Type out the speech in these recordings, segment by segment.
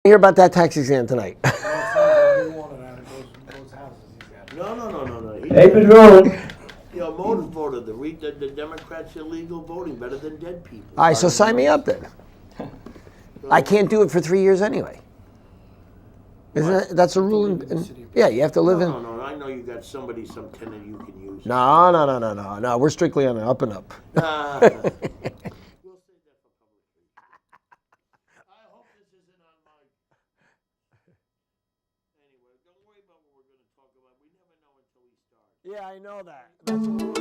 Hear about that tax exam tonight. No. Paper road. Motive voter. The Democrats illegal voting better than dead people. All right, so sign me up then. I can't do it for 3 years anyway. That's a rule. Yeah, you have to live in. No. I know you got some tenant you can use. No. We're strictly on the up and up. We'll save that for public. I hope this isn't on my. Anyway, don't worry about what we're going to talk about. We never know until we start. Yeah, I know that. That's what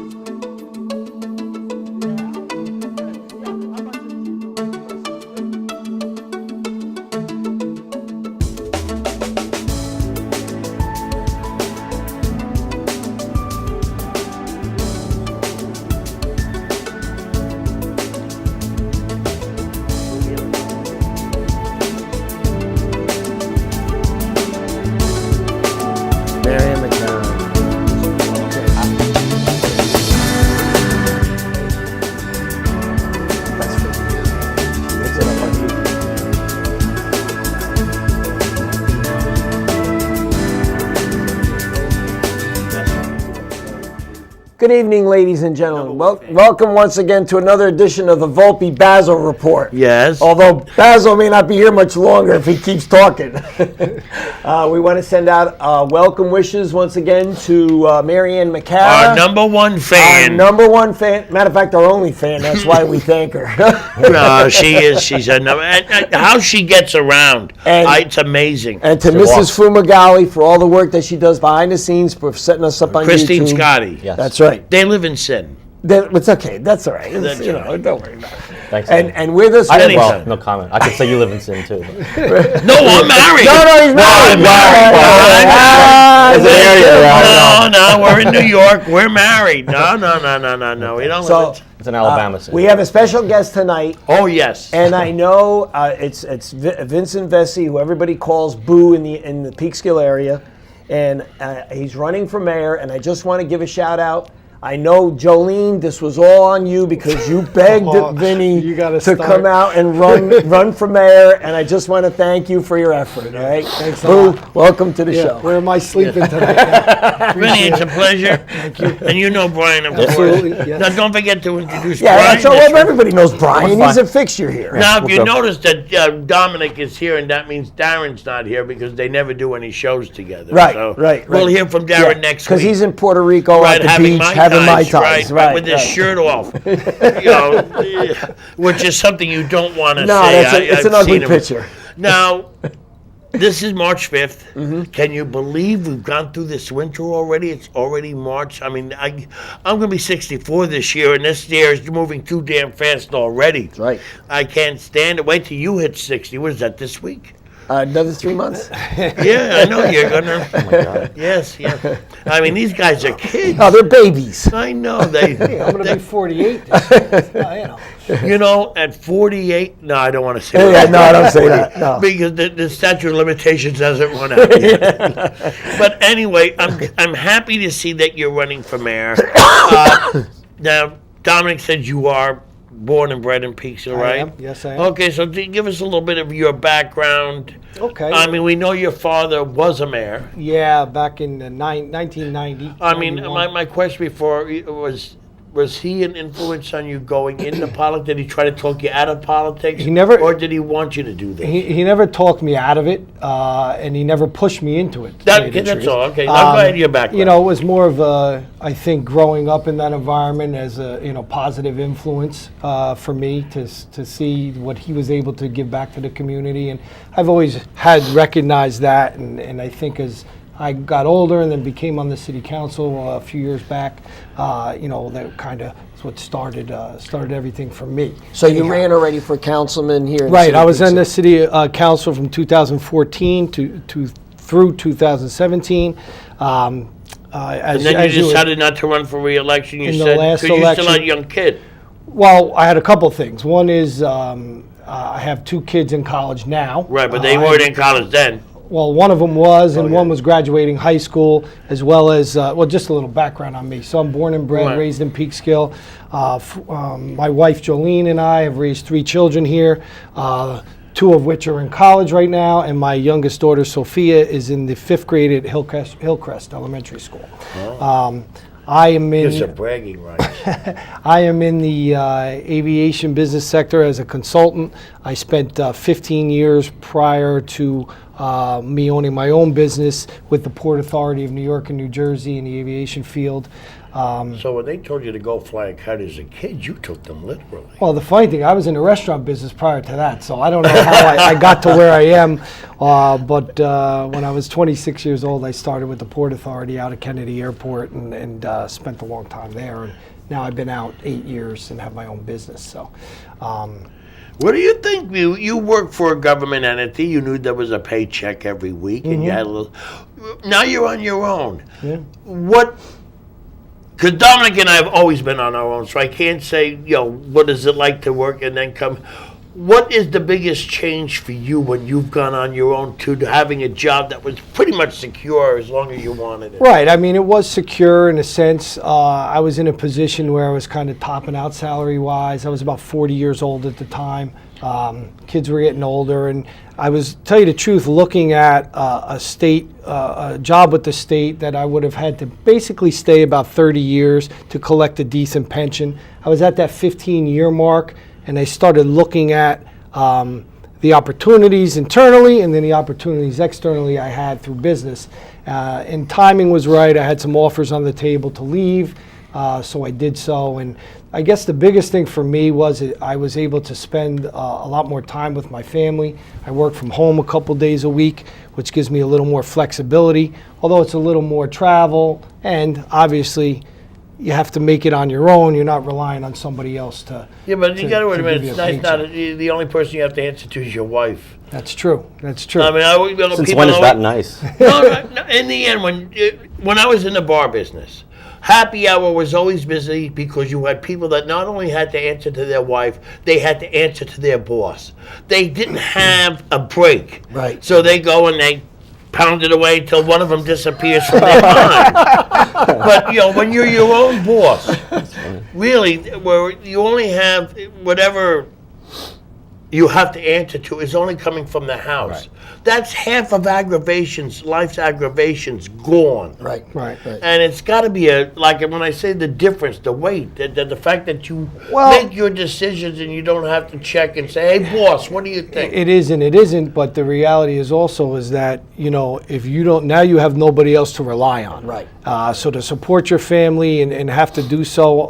Good evening, ladies and gentlemen. Welcome once again to another edition of the Volpe Bazzo Report. Yes. Although Bazzo may not be here much longer if he keeps talking. We want to send out welcome wishes once again to Mary Ann McCara. Our number one fan. Matter of fact, our only fan. That's why we thank her. No, she is. She's a number. And how she gets around, it's amazing. And to Mrs. Fumagalli for all the work that she does behind the scenes for setting us up on Christine YouTube. Scotti. Yes. That's right. They live in sin. It's okay. That's all right. Don't worry about it. Thanks. And with us, well, no comment. I could say you live in sin too. No, I'm married. No, he's married. No, we're in New York. We're married. No. We don't live in. It's an Alabama sin. We have a special guest tonight. Oh yes. And I know it's Vincent Vesey, who everybody calls Boo in the Peekskill area, and he's running for mayor. And I just want to give a shout out. I know, Jolene, this was all on you because you begged Vinny to come out and run for mayor, and I just want to thank you for your effort, all right? Thanks a Boo, lot. welcome to the show. Where am I sleeping tonight? Vinny, it's a pleasure. Thank you. And you know Brian, of course. Absolutely, yes. Now, don't forget to introduce Yeah, Brian. so everybody knows Brian. He's a fixture here. Now, if you notice that Dominic is here, and that means Darren's not here because they never do any shows together. Right, so right. We'll hear from Darren next week. Because he's in Puerto Rico at the beach having Mai Tais. Right, with his shirt off, which is something you don't want to no, say. It's an ugly picture. Now, this is March 5th. Mm-hmm. Can you believe we've gone through this winter already? It's already March. I mean, I'm going to be 64 this year, and this year is moving too damn fast already. That's right. I can't stand it. Wait till you hit 60. What is that, this week? Another 3 months? Yeah, I know you're gonna. Oh my God. Yes. I mean, these guys are kids. No, they're babies. I know they. Hey, I'm gonna be 48. This year. You know, at 48. No, I don't want to say that. No, don't say that. No. Because the statute of limitations hasn't run out yet. But anyway, I'm happy to see that you're running for mayor. Now, Dominic said you are born and bred in Peekskill, right? I am. Yes, I am. Okay, so give us a little bit of your background. Okay. I mean, we know your father was a mayor. Yeah, back in 1990. I mean, my question before was he an influence on you going into politics? Did he try to talk you out of politics? He never. Or did he want you to do this? He never talked me out of it, and he never pushed me into it. That's all. Okay, now go ahead to your background. You know, it was more of I think growing up in that environment as a positive influence for me to see what he was able to give back to the community, and I've always had recognized that, and I think as I got older and then became on the city council a few years back, that kind of is what started everything for me. So you ran already for councilman here in Right, I was in the city council from 2014 through 2017. And then you decided not to run for re-election. You said because you're still a young kid. Well, I had a couple things. One is I have 2 kids in college now. Right, but they weren't in college then. Well, one of them was, and one was graduating high school, as well as, just a little background on me. So I'm born and bred, raised in Peekskill. My wife, Jolene, and I have raised 3 children here. two of which are in college right now, and my youngest daughter, Sophia, is in the 5th grade at Hillcrest Elementary School. I am in. Just a bragging rights. I am in the aviation business sector as a consultant. I spent 15 years prior to me owning my own business with the Port Authority of New York and New Jersey in the aviation field. So when they told you to go fly a kite as a kid, you took them literally. Well, the funny thing, I was in the restaurant business prior to that, so I don't know how I got to where I am. But when I was 26 years old, I started with the Port Authority out of Kennedy Airport and spent a long time there. And now I've been out 8 years and have my own business. So, What do you think? You work for a government entity. You knew there was a paycheck every week, and you had a little. Now you're on your own. yeah. What? Because Dominic and I have always been on our own, so I can't say, what is it like to work and then come. What is the biggest change for you when you've gone on your own to having a job that was pretty much secure as long as you wanted it? Right. I mean, it was secure in a sense. I was in a position where I was kind of topping out salary-wise. I was about 40 years old at the time. Kids were getting older, and I was, tell you the truth, looking at a job with the state that I would have had to basically stay about 30 years to collect a decent pension. I was at that 15-year mark, and I started looking at the opportunities internally and then the opportunities externally I had through business. And timing was right. I had some offers on the table to leave, so I did so. And I guess the biggest thing for me was I was able to spend a lot more time with my family. I work from home a couple days a week, which gives me a little more flexibility, although it's a little more travel, and obviously you have to make it on your own. You're not relying on somebody else to. Yeah, but you got to admit, give you it's a nice paycheck. not the only person you have to answer to is your wife. That's true. That's true. I mean, Since people when is always- that nice? No, in the end, when I was in the bar business, happy hour was always busy because you had people that not only had to answer to their wife, they had to answer to their boss. They didn't have a break. Right. So they go and they pound it away until one of them disappears from their mind. But, when you're your own boss, really, where you only have whatever you have to answer to is only coming from the house. Right. That's half of life's aggravations gone. Right. Right. And it's got to be like when I say the difference, the weight, the fact that you Well- make your decisions and you don't have to check and say, hey, boss, what do you think? It isn't, but the reality is also is that, if you don't, now you have nobody else to rely on. Right. So to support your family and have to do so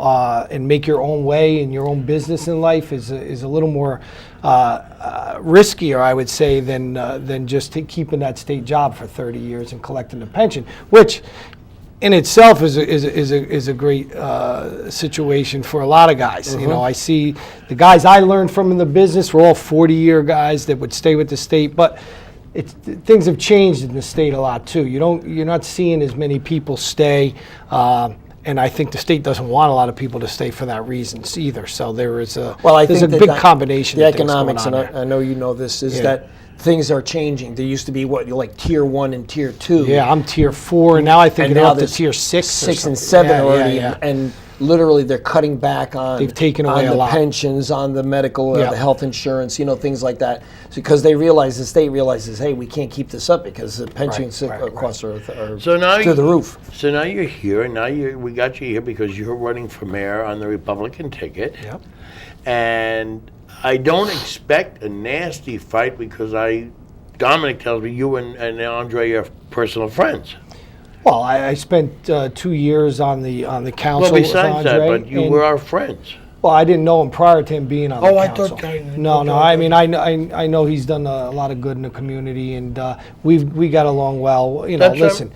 and make your own way in your own business in life is a little more riskier, I would say, than just keeping that state job for 30 years and collecting the pension, which in itself is a great situation for a lot of guys. I see the guys I learned from in the business were all 40-year guys that would stay with the state, but things have changed in the state a lot too. You're not seeing as many people stay, and I think the state doesn't want a lot of people to stay for that reasons either. So there's a big combination. The of things economics, going and on there. I know you know this, is Yeah. that things are changing. There used to be like tier 1 and tier 2. Yeah, I'm tier 4, and now I think And they're now up to there's tier 6. 6 and 7 Yeah, already, yeah. and literally they're cutting back on. They've taken away on a the lot. pensions, on the medical, Yeah. the health insurance, things like that, because the state realizes, hey, we can't keep this up because the pension right. costs are So now through the roof. So now you're here, and now we got you here because you're running for mayor on the Republican ticket. Yep. And I don't expect a nasty fight because Dominic tells me you and Andre are personal friends. Well, I spent 2 years on the council Well, with besides that, Andre, but you and- were our friends. Well, I didn't know him prior to him being on the Oh, I council. thought. No. I mean, I know he's done a lot of good in the community, and we got along well. That's Listen,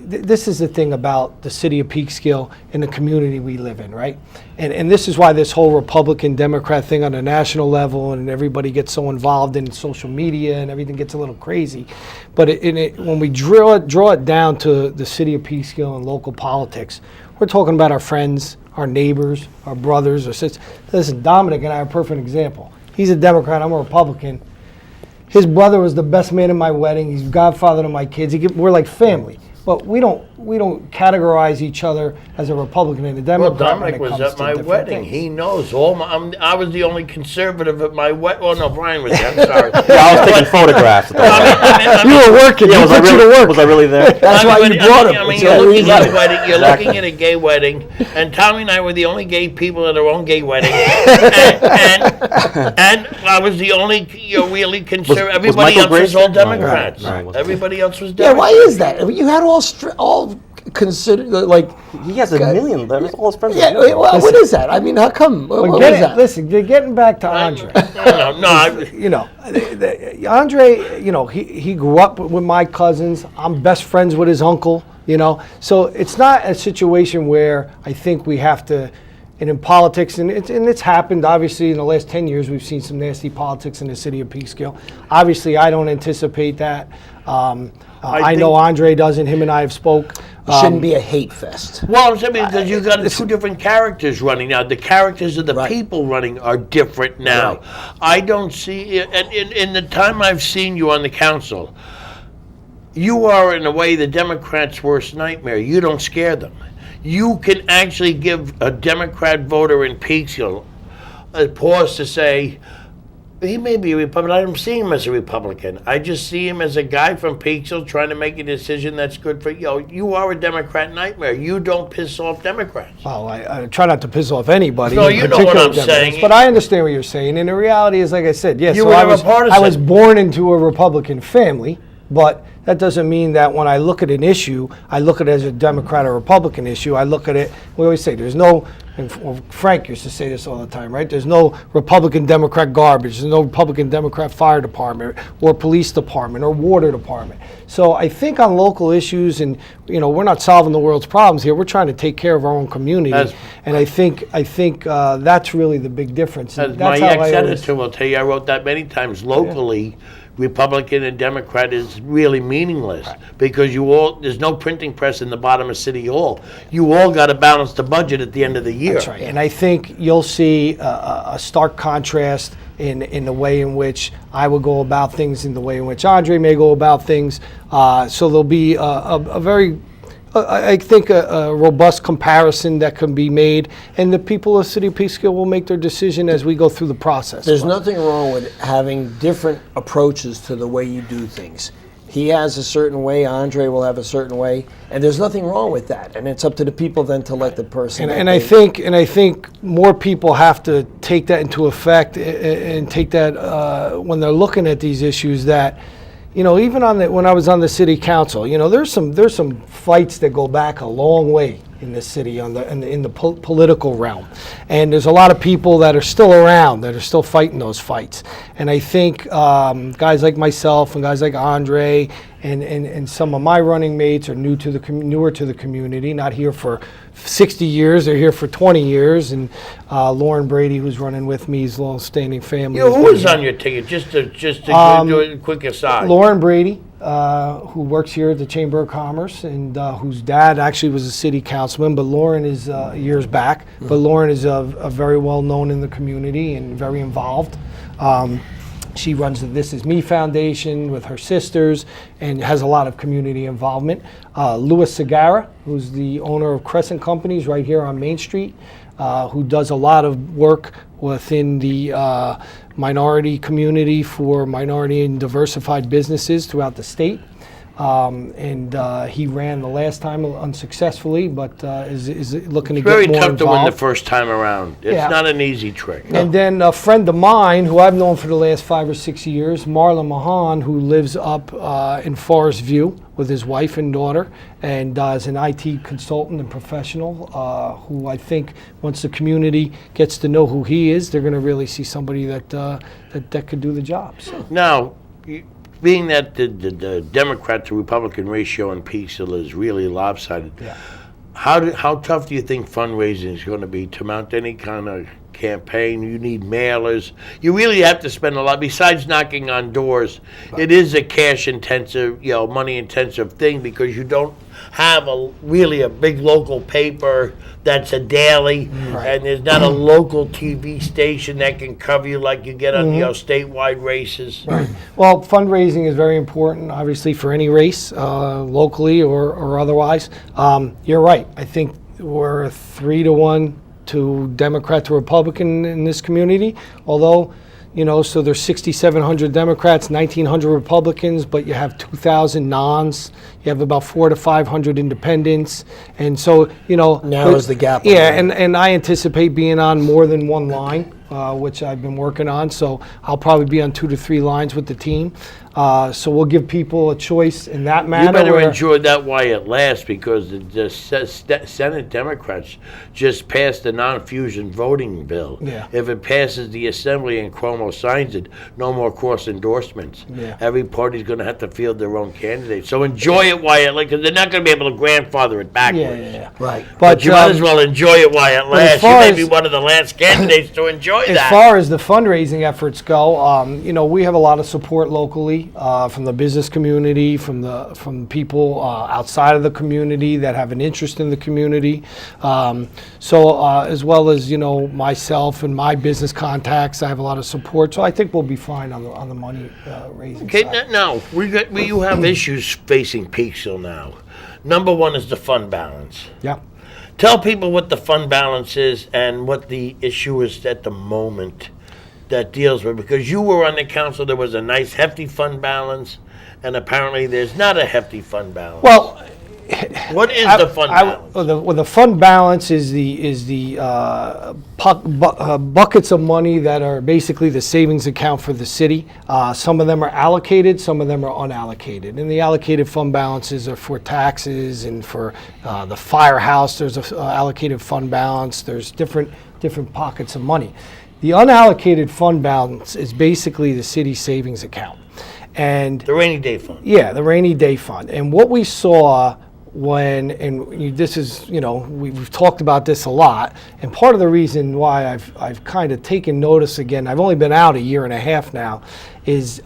this is the thing about the city of Peekskill and the community we live in, right? And this is why this whole Republican Democrat thing on a national level and everybody gets so involved in social media and everything gets a little crazy. But when we draw it down to the city of Peekskill and local politics, we're talking about our friends, our neighbors, our brothers, or sisters. Listen, Dominic and I are a perfect example. He's a Democrat, I'm a Republican. His brother was the best man at my wedding. He's godfather to my kids. We're like family. but we don't categorize each other as a Republican and a Well, Democrat. when Dominic it was comes at to my different wedding. things. He knows I was the only conservative at my wedding. Oh no, Brian was there. I'm sorry. Yeah, I was taking photographs. At that You were working. yeah, You was I put you to really? work. Was I really there? That's why you brought him. I mean, It's you're the looking reason. at a wedding. You're Exactly. looking at a gay wedding, and Tommy and I were the only gay people at our own gay wedding, and I was the only really conservative. Was Everybody Michael else was Grace all there? Democrats. Right. Everybody else was Yeah, Democrats. why is that? I mean, you had all considered like. He has a million. That was all his friends. Yeah, well, what is that? I mean, how come? What But is that? listen, getting back to Andre. No. Andre, he grew up with my cousins. I'm best friends with his uncle, So it's not a situation where I think we have to, and in politics, and it's happened, obviously, in the last 10 years, we've seen some nasty politics in the city of Peekskill. Obviously, I don't anticipate that. I know Andre doesn't. Him and I have spoke. Shouldn't be a hate fest. Well, I'm saying because you've got two different characters running now. The characters of the people running are different now. Right. I don't see, and in the time I've seen you on the council, you are in a way the Democrats' worst nightmare. You don't scare them. You can actually give a Democrat voter in Peekskill a pause to say, he may be a Republican. I don't see him as a Republican. I just see him as a guy from Peekskill trying to make a decision that's good for you. You are a Democrat nightmare. You don't piss off Democrats. Well, I try not to piss off anybody. No, in you know what particular I'm Democrats, saying. But I understand what you're saying. And the reality is, like I said, yes. You so were I never was, partisan. I was born into a Republican family, but that doesn't mean that when I look at an issue, I look at it as a Democrat or Republican issue. I look at it, we always say, there's no, and Frank used to say this all the time, right? There's no Republican Democrat garbage. There's no Republican Democrat fire department or police department or water department. So I think on local issues, and we're not solving the world's problems here. We're trying to take care of our own community, and I think that's really the big difference. As And my that's how I always- ex-editor will tell you, I wrote that many times. Locally, Republican and Democrat is really meaningless because there's no printing press in the bottom of City Hall. You all got to balance the budget at the end of the year. That's right. And I think you'll see a stark contrast in the way in which I will go about things, in the way in which Andre may go about things. So there'll be a very, I think, a robust comparison that can be made, and the people of City of Peekskill will make their decision as we go through the process. There's nothing wrong with having different approaches to the way you do things. He has a certain way, Andre will have a certain way, and there's nothing wrong with that. And it's up to the people then to let the person. And I think more people have to take that into effect and take that when they're looking at these issues. That even when I was on the city council, there's some fights that go back a long way in the city in the political realm, and there's a lot of people that are still around that are still fighting those fights. And I think guys like myself and guys like Andre and some of my running mates are newer to the community, not here for 60 years, they're here for 20 years. And Lauren Brady, who's running with me, is a long-standing family. Who was on your ticket? Just to do a quick aside. Lauren Brady, who works here at the Chamber of Commerce, and whose dad actually was a city councilman, but Lauren is years back. But Lauren is very well known in the community and very involved. She runs the This Is Me Foundation with her sisters and has a lot of community involvement. Louis Segarra, who's the owner of Crescent Companies right here on Main Street, who does a lot of work within the minority community for minority and diversified businesses throughout the state. He ran the last time unsuccessfully, but is looking to get more Very involved. tough to win the first time around. It's not an easy trick. And then a friend of mine who I've known for the last 5 or 6 years, Marlon Mahan, who lives up in Forest View with his wife and daughter, and is an IT consultant and professional, who I think once the community gets to know who he is, they're going to really see somebody that could do the job. So. Now, being that the Democrat to Republican ratio in Peekskill is really lopsided, how tough do you think fundraising is going to be to mount any kind of campaign. You need mailers. You really have to spend a lot. Besides knocking on doors, it is a cash-intensive, money-intensive thing because you don't have really a big local paper that's a daily, and there's not a local TV station that can cover you like you get on statewide races. Right. Well, fundraising is very important, obviously, for any race, locally or otherwise. You're right. I think we're 3-1 to Democrat to Republican in this community, although, so there's 6,700 Democrats, 1,900 Republicans, but you have 2,000 nons. You have about 400 to 500 independents, and so narrows the gap. Yeah, and I anticipate being on more than one line, which I've been working on. So I'll probably be on 2 to 3 lines with the team. So we'll give people a choice in that manner. You better enjoy that while it lasts, because the Senate Democrats just passed the non-fusion voting bill. Yeah. If it passes the Assembly and Cuomo signs it, no more cross endorsements. Yeah. Every party's going to have to field their own candidate. So enjoy it while it lasts, because they're not going to be able to grandfather it backwards. Yeah. Right. But you might as well enjoy it while it lasts. You may be one of the last candidates to enjoy that. As far as the fundraising efforts go, we have a lot of support locally. From the business community, from people outside of the community that have an interest in the community. As well as myself and my business contacts, I have a lot of support. So I think we'll be fine on the money raising Okay, side. now you have issues facing Peekskill now. Number one is the fund balance. Yeah. Tell people what the fund balance is and what the issue is at the moment that deals with, because you were on the council, there was a nice hefty fund balance, and apparently there's not a hefty fund balance. Well, what is the fund balance? The fund balance is the buckets of money that are basically the savings account for the city. Some of them are allocated, some of them are unallocated. And the allocated fund balances are for taxes and for the firehouse. There's a allocated fund balance. There's different pockets of money. The unallocated fund balance is basically the city savings account. And The rainy day fund. yeah, the rainy day fund. And what we saw this is, we've talked about this a lot, and part of the reason why I've kind of taken notice again, I've only been out a year and a half now, is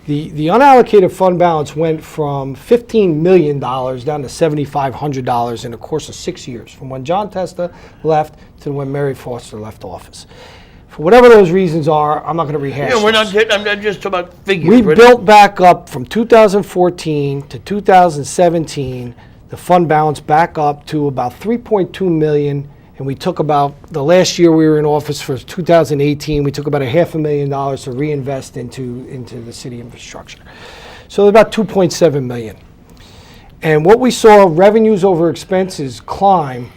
the unallocated fund balance went from $15 million down to $7,500 in the course of 6 years, from when John Testa left to when Mary Foster left office. For whatever those reasons are, I'm not going to rehash Yeah, those. I'm not just talking about figures. We built back up from 2014 to 2017, the fund balance back up to about 3.2 million, and we took about, the last year we were in office for 2018, we took about $500,000 to reinvest into the city infrastructure. So about 2.7 million. And what we saw, revenues over expenses climb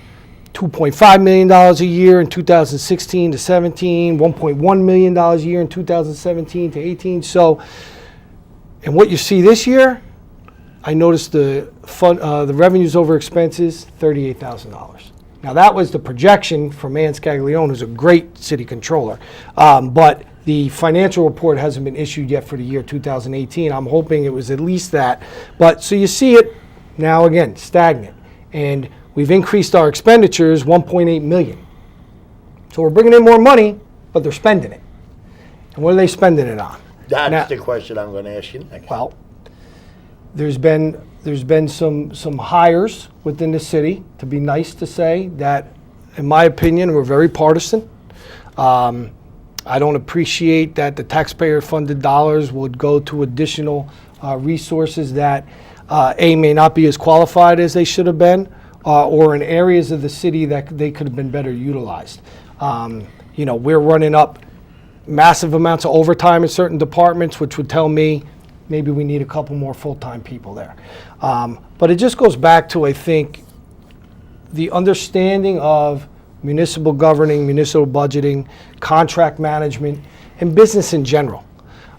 $2.5 million a year in 2016 to 17, $1.1 million a year in 2017 to 18. So, and what you see this year, I noticed the revenues over expenses, $38,000. Now that was the projection from Ann Scaglione, who's a great city controller, but the financial report hasn't been issued yet for the year 2018. I'm hoping it was at least that. But so you see it now again, stagnant. And we've increased our expenditures 1.8 million. So we're bringing in more money, but they're spending it. And what are they spending it on? That's the question I'm going to ask you next. Well, there's been some hires within the city, to be nice to say, that, in my opinion, were very partisan. I don't appreciate that the taxpayer-funded dollars would go to additional resources that, may not be as qualified as they should have been, or in areas of the city that they could have been better utilized. We're running up massive amounts of overtime in certain departments, which would tell me maybe we need a couple more full-time people there. But it just goes back to, I think, the understanding of municipal governing, municipal budgeting, contract management, and business in general.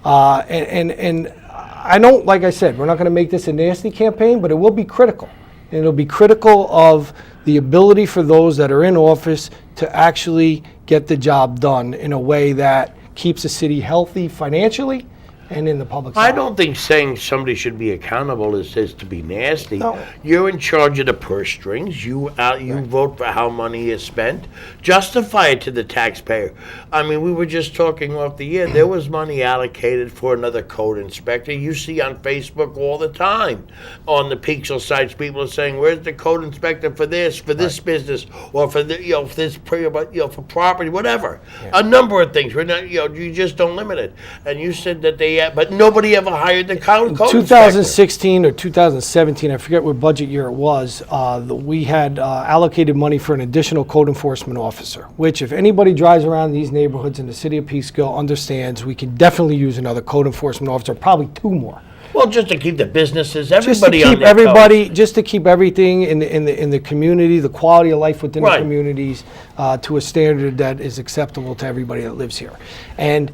And I don't, like I said, we're not going to make this a nasty campaign, but it will be critical. And it'll be critical of the ability for those that are in office to actually get the job done in a way that keeps the city healthy financially and in the public I side. don't think saying somebody should be accountable is to be nasty. No. You're in charge of the purse strings. You vote for how money is spent. Justify it to the taxpayer. I mean, we were just talking off the air. There was money allocated for another code inspector. You see on Facebook all the time on the Peekskill sites, people are saying, "Where's the code inspector for this business, or for the for this for property, whatever." A number of things. We're not you just don't limit it. And you said that but nobody ever hired the code inspector. 2016 or 2017, I forget what budget year it was, we had allocated money for an additional code enforcement officer, which if anybody drives around these neighborhoods in the city of Peekskill understands we can definitely use another code enforcement officer, probably 2 more. Well, just to keep the businesses, Just to everybody on keep their everybody, just to keep everything in the community, the quality of life within the Right. communities to a standard that is acceptable to everybody that lives here. And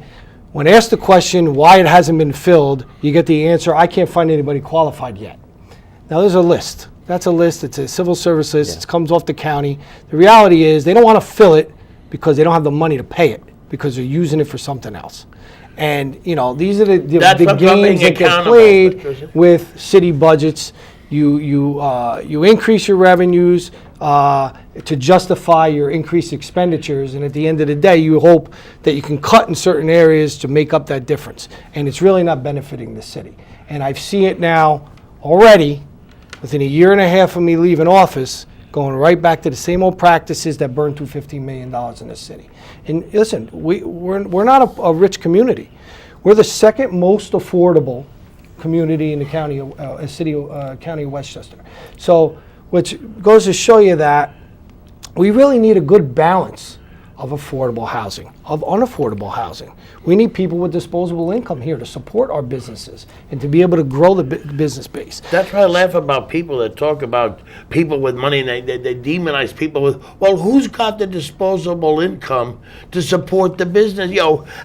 when asked the question why it hasn't been filled, you get the answer, I can't find anybody qualified yet. Now, there's a list. That's a list. It's a civil service list. It comes off the county. The reality is they don't want to fill it because they don't have the money to pay it because they're using it for something else. And, these are the That's what I'm being games that get accountable, played Patricia. with city budgets. You increase your revenues to justify your increased expenditures, and at the end of the day, you hope that you can cut in certain areas to make up that difference. And it's really not benefiting the city. And I've seen it now already, within a year and a half of me leaving office, going right back to the same old practices that burned through $15 million in this city. And listen, we're not a rich community. We're the second most affordable community in the county, county of Westchester. So, which goes to show you that we really need a good balance of affordable housing, of unaffordable housing. We need people with disposable income here to support our businesses and to be able to grow the business base. That's why I laugh about people that talk about people with money and they demonize people with, well, who's got the disposable income to support the business?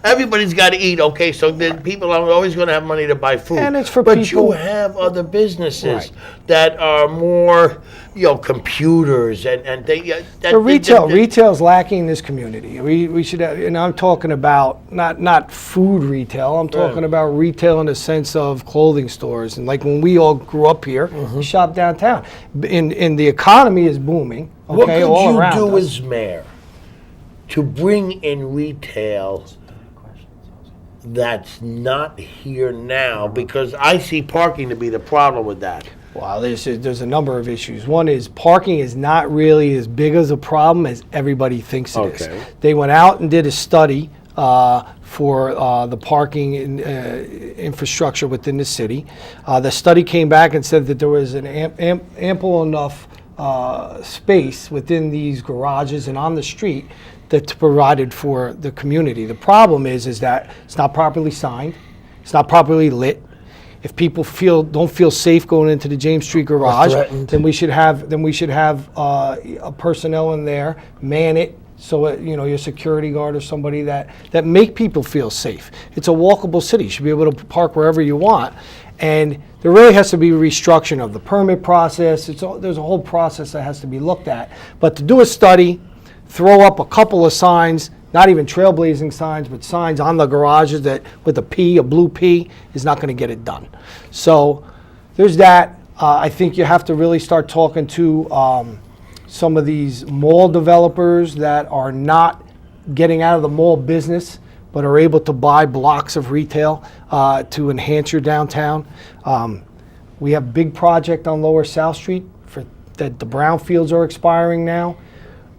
Everybody's got to eat, okay, so then people are always going to have money to buy food. And it's for but people- you have other businesses Right. that are more, computers and they... Retail's lacking in this community. We should have, and I'm talking about not food retail. I'm talking about retail in the sense of clothing stores. And like when we all grew up here, we shopped downtown. And the economy is booming. Okay, all What around could you do us. as mayor to bring in retail that's not here now? Because I see parking to be the problem with that. Well, there's a number of issues. One is parking is not really as big as a problem as everybody thinks it is. Okay. They went out and did a study for the parking infrastructure within the city. The study came back and said that there was an ample enough space within these garages and on the street that's provided for the community. The problem is that it's not properly signed, it's not properly lit. If people don't feel safe going into the James Street garage, then we should have a personnel in there man it. So your security guard or somebody that make people feel safe. It's a walkable city. You should be able to park wherever you want, and there really has to be a restructuring of the permit process. There's a whole process that has to be looked at. But to do a study, throw up a couple of signs, not even trailblazing signs, but signs on the garages that with a blue P, is not going to get it done. So there's that. I think you have to really start talking to some of these mall developers that are not getting out of the mall business, but are able to buy blocks of retail to enhance your downtown. We have a big project on Lower South Street that the brownfields are expiring now.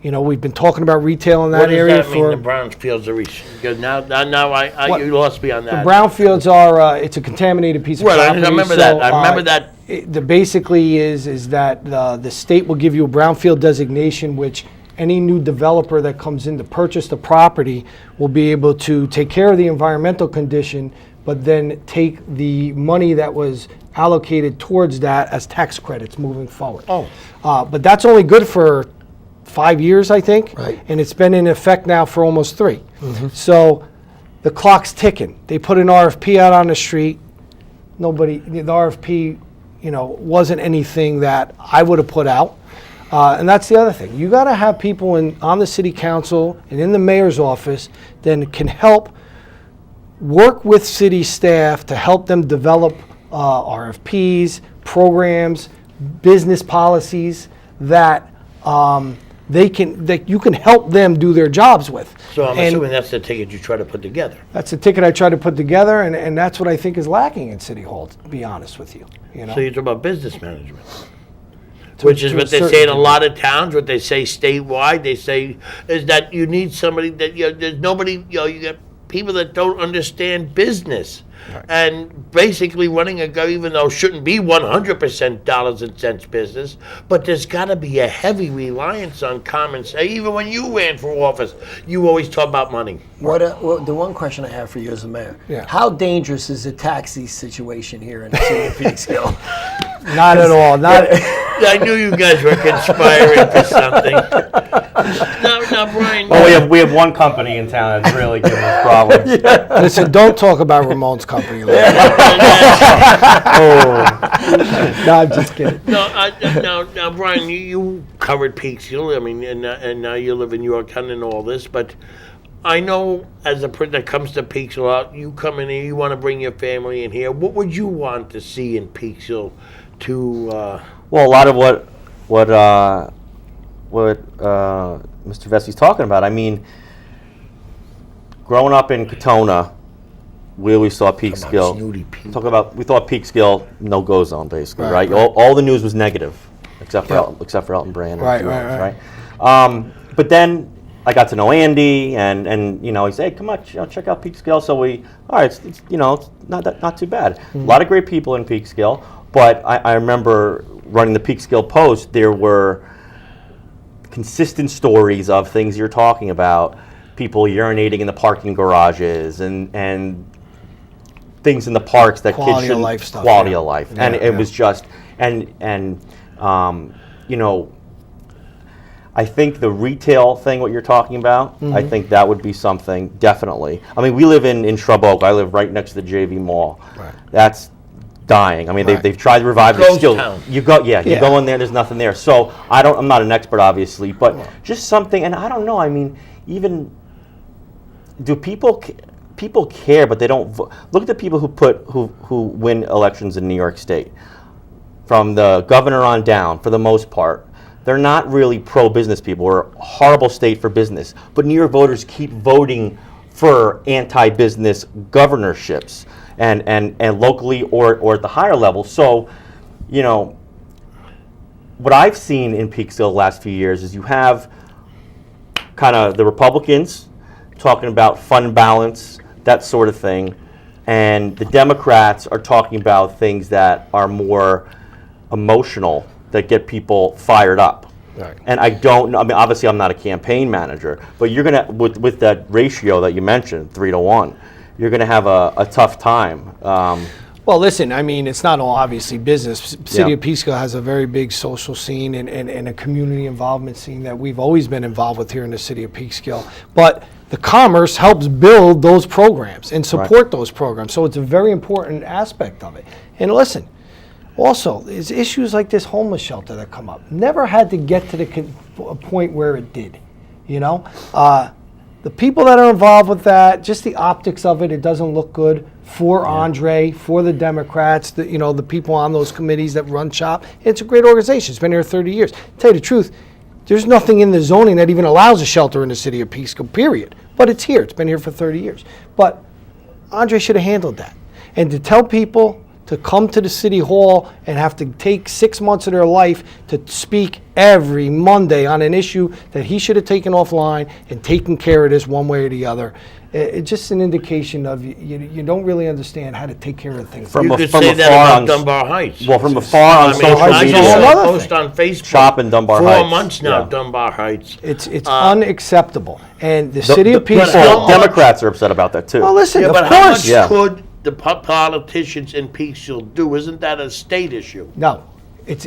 We've been talking about retail in that area What does that mean, for... the brownfields are now you lost me on that. The brownfields are, it's a contaminated piece of Right, property. I remember that. I remember that. The basically is that the state will give you a brownfield designation, which any new developer that comes in to purchase the property will be able to take care of the environmental condition, but then take the money that was allocated towards that as tax credits moving forward. But that's only good for 5 years, I think. Right. And it's been in effect now for almost 3. So the clock's ticking. They put an RFP out on the street. The RFP, wasn't anything that I would have put out. And that's the other thing. You got to have people on the city council and in the mayor's office that can help work with city staff to help them develop RFPs, programs, business policies that that you can help them do their jobs with. So I'm And assuming that's the ticket you try to put together. that's the ticket I try to put together, and that's what I think is lacking in City Hall, to be honest with you. You know? So you're talking about business management. Which is to what a they certain say in a degree. lot of towns, what they say statewide, they say is that you need somebody that, there's nobody, you got people that don't understand business. And basically running even though it shouldn't be 100% dollars and cents business, but there's got to be a heavy reliance on common sense. Even when you ran for office, you always talk about money. The one question I have for you as a mayor, Yeah. how dangerous is the taxi situation here in the city of Peekskill? Not at all. Not. I knew you guys were conspiring for something. Now, Brian. Well, we have one company in town that's really giving us problems. Listen, don't talk about Ramon's company. Like no, I'm just kidding. Now, Brian, you covered Peekskill. I mean, and now you live in Yorktown and all this, but I know as a person that comes to Peekskill, you come in here, you want to bring your family in here. What would you want to see in Peekskill to? Well, a lot of what Mr. Vessi's talking about. I mean, growing up in Katona, we always saw Peekskill. Snooty Pete. We thought Peekskill no-go zone, basically, Right, right? All the news was negative, except for Elton Brand. And Right, a few right, others, right? But then I got to know Andy, and he said, "Hey, come on, check out Peekskill." So all right, it's not too bad. A lot of great people in Peekskill, but I remember running the Peekskill Post. There were consistent stories of things you're talking about, people urinating in the parking garages and things in the parks that Quality kids shouldn't. of life stuff, Quality yeah. of life, Yeah, and it yeah. was just I think the retail thing, what you're talking about, I think that would be something, definitely. I mean, we live in Shrub Oak. I live right next to the JV Mall. Right. That's dying. I mean, Right. they've tried to revive it. Ghost Still, town. you go Yeah. in there. There's nothing there. So I'm not an expert, obviously, but just something. And I don't know. I mean, even do people care, but they don't look at the people who win elections in New York State, from the governor on down, for the most part. They're not really pro-business people. We're a horrible state for business. But New York voters keep voting for anti-business governorships and locally or at the higher level. So, what I've seen in Peekskill the last few years is you have kind of the Republicans talking about fund balance, that sort of thing, and the Democrats are talking about things that are more emotional, that get people fired up. Right. And I don't know. I mean, obviously, I'm not a campaign manager, but you're gonna with that ratio that you mentioned, 3-1, you're gonna have a tough time. Well, listen, I mean, it's not all obviously business. City Yeah. of Peekskill has a very big social scene and a community involvement scene that we've always been involved with here in the City of Peekskill. But the commerce helps build those programs and support those programs. So it's a very important aspect of it. And listen, also, there's issues like this homeless shelter that come up. Never had to get to the point where it did, The people that are involved with that, just the optics of it, it doesn't look good for Andre, for the Democrats, the people on those committees that run SHOP. It's a great organization. It's been here 30 years. Tell you the truth, there's nothing in the zoning that even allows a shelter in the City of Peekskill, period. But it's here. It's been here for 30 years. But Andre should have handled that. And to tell people to come to the City Hall and have to take 6 months of their life to speak every Monday on an issue that he should have taken offline and taken care of this one way or the other. It's just an indication of you don't really understand how to take care of things. You could from say that afar about on- Dunbar Heights. Well, from afar on social I media, just saw a Another post thing. on Facebook. Shop in Dunbar 4 Heights. months now, Yeah. Dunbar Heights. It's unacceptable. And the City of People, Peekskill. Democrats are upset about that too. Well, listen, Yeah, of but how much course. Yeah. could the politicians in Peekskill do? Isn't that a state issue? No, it's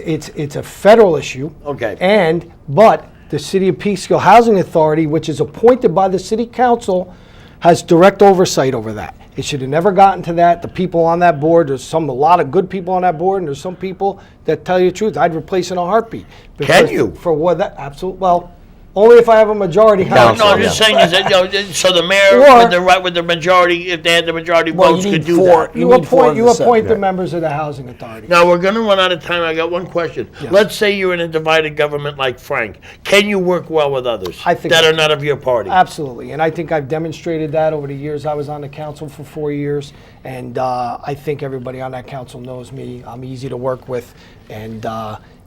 a federal issue. Okay. But the City of Peekskill Housing Authority, which is appointed by the City Council, has direct oversight over that. It should have never gotten to that. The people on that board, there's a lot of good people on that board, and there's some people that tell you the truth. I'd replace in a heartbeat. Can you? For what that absolute well, Only if I have a majority. No, Council, I'm just yeah. saying is that, so the mayor Or- with the majority, if they had the majority Well, you votes, need could do four. that. You need four of You the seven. appoint the members of the housing authority. Now, we're going to run out of time. I got one question. Let's say you're in a divided government like Frank. Can you work well with others I think that I are not of your party? Absolutely, and I think I've demonstrated that over the years. I was on the council for 4 years, and I think everybody on that council knows me. I'm easy to work with, and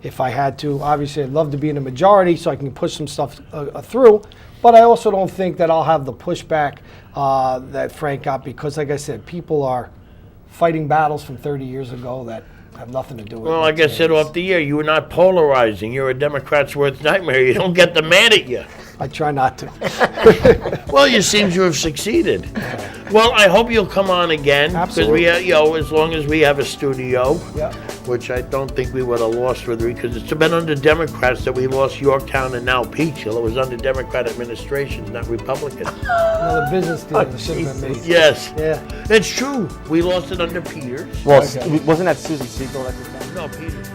if I had to, obviously I'd love to be in the majority so I can push some stuff through, but I also don't think that I'll have the pushback that Frank got because, like I said, people are fighting battles from 30 years ago that have nothing to do with it. Well, like I said off the air, you are not polarizing. You're a Democrat's worst nightmare. You don't get them mad at you. I try not to. Well, you seem to have succeeded. Well, I hope you'll come on again. Absolutely. Because we, as long as we have a studio, Yeah. which I don't think we would have lost with because it's been under Democrats that we lost Yorktown and now Peachville. It was under Democrat administration, not Republican. Another business deal that should have been made. Yes, Yeah. it's true. We lost it under Peters. Well, Okay. wasn't that Susan Siegel that did that? No, Peters.